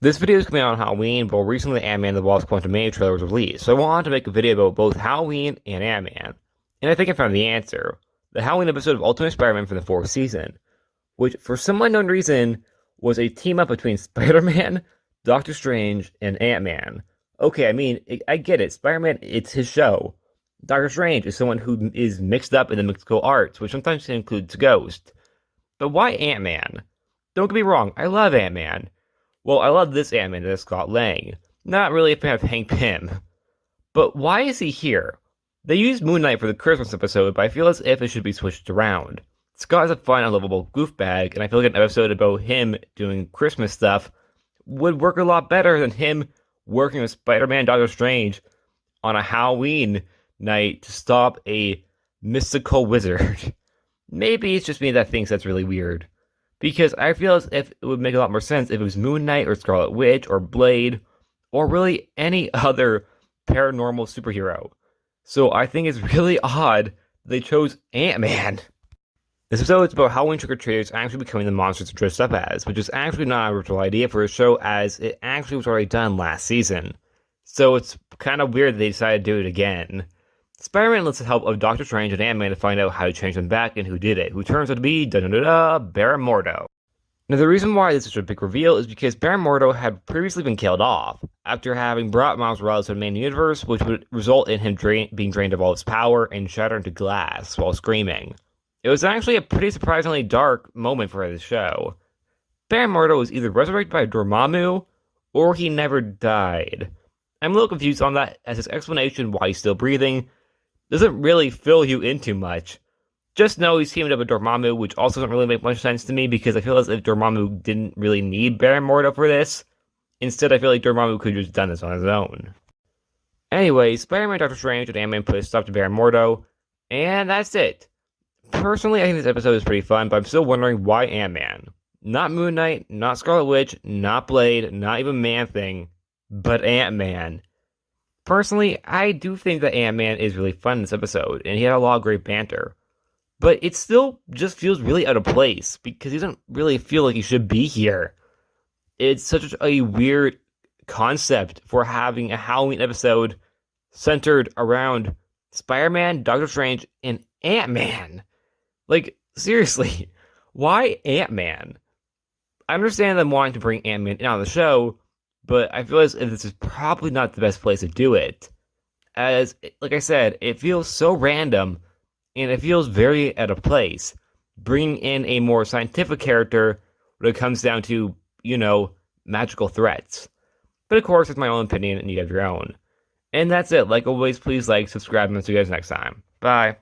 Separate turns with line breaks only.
This video is coming out on Halloween, but recently Ant-Man the Wasp Quantimania trailer was released, so I wanted to make a video about both Halloween and Ant-Man. And I think I found the answer. The Halloween episode of Ultimate Spider-Man from the 4th season, which for some unknown reason was a team-up between Spider-Man, Doctor Strange, and Ant-Man. Okay, I mean, I get it. Spider-Man, it's his show. Doctor Strange is someone who is mixed up in the mystical arts, which sometimes includes Ghost. But why Ant-Man? Don't get me wrong, I love Ant-Man. Well, I love this Ant-Man that is Scott Lang. Not really a fan of Hank Pym. But why is he here? They used Moon Knight for the Christmas episode, but I feel as if it should be switched around. Scott is a fun and lovable goof bag, and I feel like an episode about him doing Christmas stuff would work a lot better than him working with Spider-Man Doctor Strange on a Halloween night to stop a mystical wizard. Maybe it's just me that thinks that's really weird. Because I feel as if it would make a lot more sense if it was Moon Knight or Scarlet Witch or Blade or really any other paranormal superhero. So I think it's really odd that they chose Ant-Man. This episode is about Halloween trick-or-treaters actually becoming the monsters they're dressed up as, which is actually not a original idea for a show as it actually was already done last season. So it's kind of weird that they decided to do it again. Spider-Man enlists the help of Doctor Strange and Ant-Man to find out how to change them back and who did it, who turns out to be Baron Mordo. Now the reason why this is such a big reveal is because Baron Mordo had previously been killed off, after having brought Miles Morales to the main universe, which would result in him being drained of all his power and shattered into glass while screaming. It was actually a pretty surprisingly dark moment for the show. Baron Mordo was either resurrected by Dormammu, or he never died. I'm a little confused on that, as his explanation why he's still breathing doesn't really fill you in too much. Just know he's teamed up with Dormammu, which also doesn't really make much sense to me because I feel as if Dormammu didn't really need Baron Mordo for this. Instead, I feel like Dormammu could have just done this on his own. Anyway, Spider-Man, Doctor Strange, and Ant-Man put a stop to Baron Mordo, and that's it. Personally, I think this episode is pretty fun, but I'm still wondering why Ant-Man? Not Moon Knight, not Scarlet Witch, not Blade, not even Man-Thing, but Ant-Man. Personally, I do think that Ant-Man is really fun in this episode, and he had a lot of great banter. But it still just feels really out of place, because he doesn't really feel like he should be here. It's such a weird concept for having a Halloween episode centered around Spider-Man, Doctor Strange, and Ant-Man. Like, seriously, why Ant-Man? I understand them wanting to bring Ant-Man in on the show, but I feel as if this is probably not the best place to do it. As, like I said, it feels so random, and it feels very out of place. Bringing in a more scientific character when it comes down to, magical threats. But of course, it's my own opinion, and you have your own. And that's it. Like always, please like, subscribe, and I'll see you guys next time. Bye.